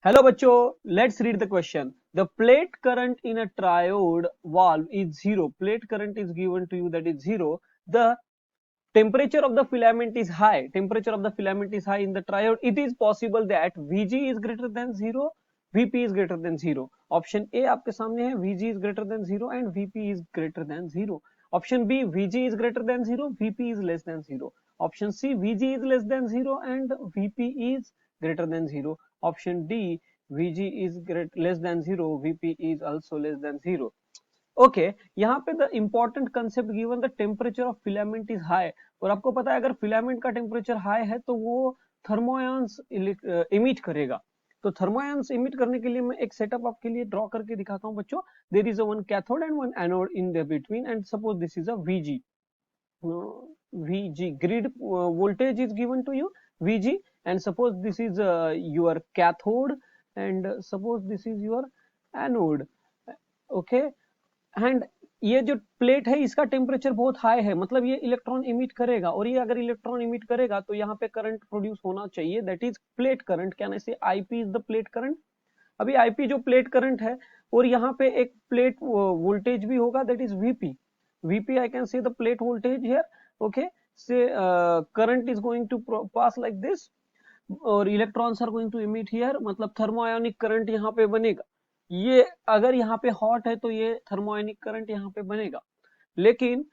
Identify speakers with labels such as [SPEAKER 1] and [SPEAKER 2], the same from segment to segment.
[SPEAKER 1] Hello बच्चों, let's read the question. The plate current in a triode valve is zero. Plate current is given to you, that is zero. The temperature of the filament is high. Temperature of the filament is high in the triode. It is possible that Vg is greater than zero, Vp is greater than zero. Option A आपके सामने है, Vg is greater than zero and Vp is greater than zero. Option B, Vg is greater than zero, Vp is less than zero. Option C, Vg is less than zero and Vp is greater than zero. Option D, Vg is less than zero, Vp is also less than zero. Okay यहाँ पे the important concept given the temperature of filament is high, और आपको पता है अगर filament का temperature high है तो वो थर्मोयंस इमिट करेगा। तो थर्मोयंस इमिट करने के लिए मैं एक सेटअप आपके लिए ड्रॉ करके दिखाता हूँ बच्चों। There is a one cathode and one anode in the between and suppose this is a VG. VG grid voltage is given to you, VG, and suppose this is your cathode and suppose this is your anode, okay, and ये जो plate है इसका temperature बहुत high है, मतलब ये electron emit करेगा, और ये अगर इलेक्ट्रॉन इमिट करेगा तो यहाँ पे करंट प्रोड्यूस होना चाहिए, that is plate current. Can I say IP is the plate current. अभी आईपी जो प्लेट करंट है, और यहाँ पे एक प्लेट वोल्टेज भी होगा, that is VP. VP I can say the plate voltage here, okay. Say current is going to pass like this, और electrons are going to emit here, मतलब थर्मोआयोनिक करंट यहाँ पे बनेगा। ये अगर यहाँ पे हॉट है तो ये थर्मोआयोनिक करंट यहाँ पे बनेगा, लेकिन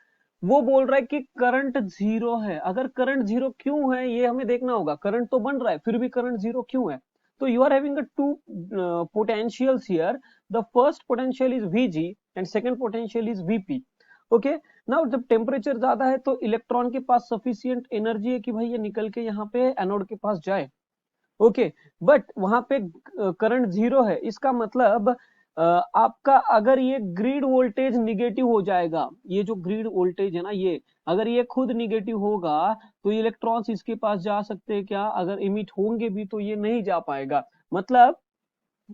[SPEAKER 1] वो बोल रहा है कि करंट जीरो है। अगर करंट जीरो क्यों है ये हमें देखना होगा। करंट तो बन रहा है फिर भी करंट जीरो क्यों है? तो you are having two potentials here. The first potential is Vg and second potential is Vp, okay. Now जब टेम्परेचर ज्यादा है तो इलेक्ट्रॉन के पास सफिशियंट एनर्जी है कि भाई ये निकल के यहाँ पे एनोड के पास जाए, ओके। बट वहां पे करंट जीरो है, इसका मतलब आपका अगर ये ग्रिड वोल्टेज निगेटिव हो जाएगा, ये जो ग्रिड वोल्टेज है ना, ये अगर ये खुद निगेटिव होगा तो इलेक्ट्रॉन्स इसके पास जा सकते हैं क्या? अगर इमिट होंगे भी तो ये नहीं जा पाएगा। मतलब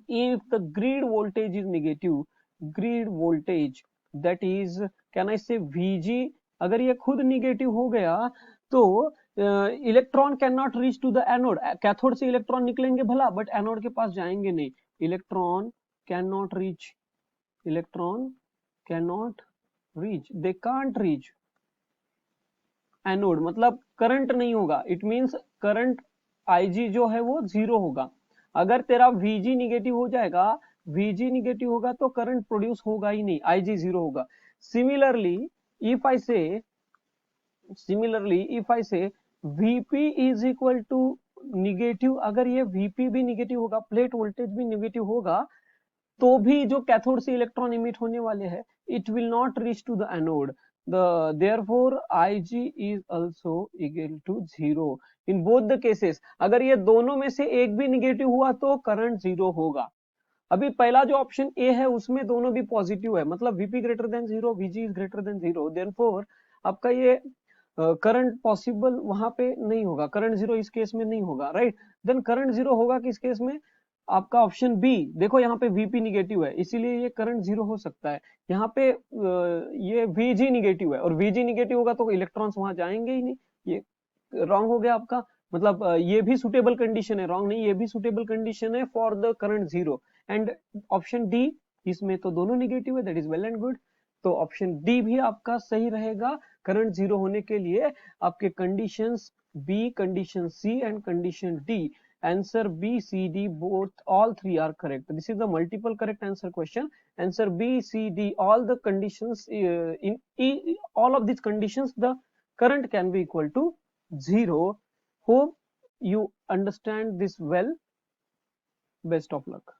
[SPEAKER 1] if the grid voltage is negative, grid voltage that is, can I say Vg, अगर ये खुद निगेटिव हो गया तो electron can not reach to the anode. Cathode से इलेक्ट्रॉन निकलेंगे भला, बट एनोड के पास जाएंगे नहीं। Electron can not reach, electron can not reach, they can't reach anode, मतलब करंट नहीं होगा। इट मींस करंट Ig जो है वो जीरो होगा। अगर तेरा Vg निगेटिव हो जाएगा, Vg निगेटिव होगा तो करंट प्रोड्यूस होगा ही नहीं, Ig जीरो होगा। Similarly if I say, Vp is equal to negative, अगर ये Vp भी निगेटिव होगा, प्लेट वोल्टेज भी निगेटिव होगा, तो भी जो कैथोड से इलेक्ट्रॉन इमिट होने वाले हैं, it will not reach to the anode. Therefore Ig is also equal to zero in both the cases। अगर ये दोनों में से एक भी निगेटिव हुआ तो करंट जीरो होगा। अभी पहला जो ऑप्शन ए है उसमें दोनों भी पॉजिटिव है, मतलब Vp greater than zero, Vg is greater than zero, therefore आपका ये करंट पॉसिबल वहां पे नहीं होगा, करंट जीरो इस केस में नहीं होगा, राइट। देन करंट जीरो होगा किस केस में? आपका ऑप्शन बी। देखो यहाँ पे Vp निगेटिव है इसीलिए ये करंट जीरो हो सकता है। यहाँ पे ये Vg निगेटिव है, और Vg निगेटिव होगा तो इलेक्ट्रॉन्स वहां जाएंगे ही नहीं। ये रॉन्ग हो गया आपका, मतलब ये भी सुटेबल कंडीशन है, रॉन्ग नहीं, ये भी सुटेबल कंडीशन है for the current zero. And option D, इसमें तो दोनों निगेटिव है, that is well and good. तो ऑप्शन डी भी आपका सही रहेगा करंट जीरो होने के लिए। आपके conditions B, condition C and condition D, answer B, C, D, both, all three are correct. This is the multiple correct answer question. Answer B, C, D, all the conditions, all of these conditions the current can be equal to zero. Hope you understand this well. Best of luck.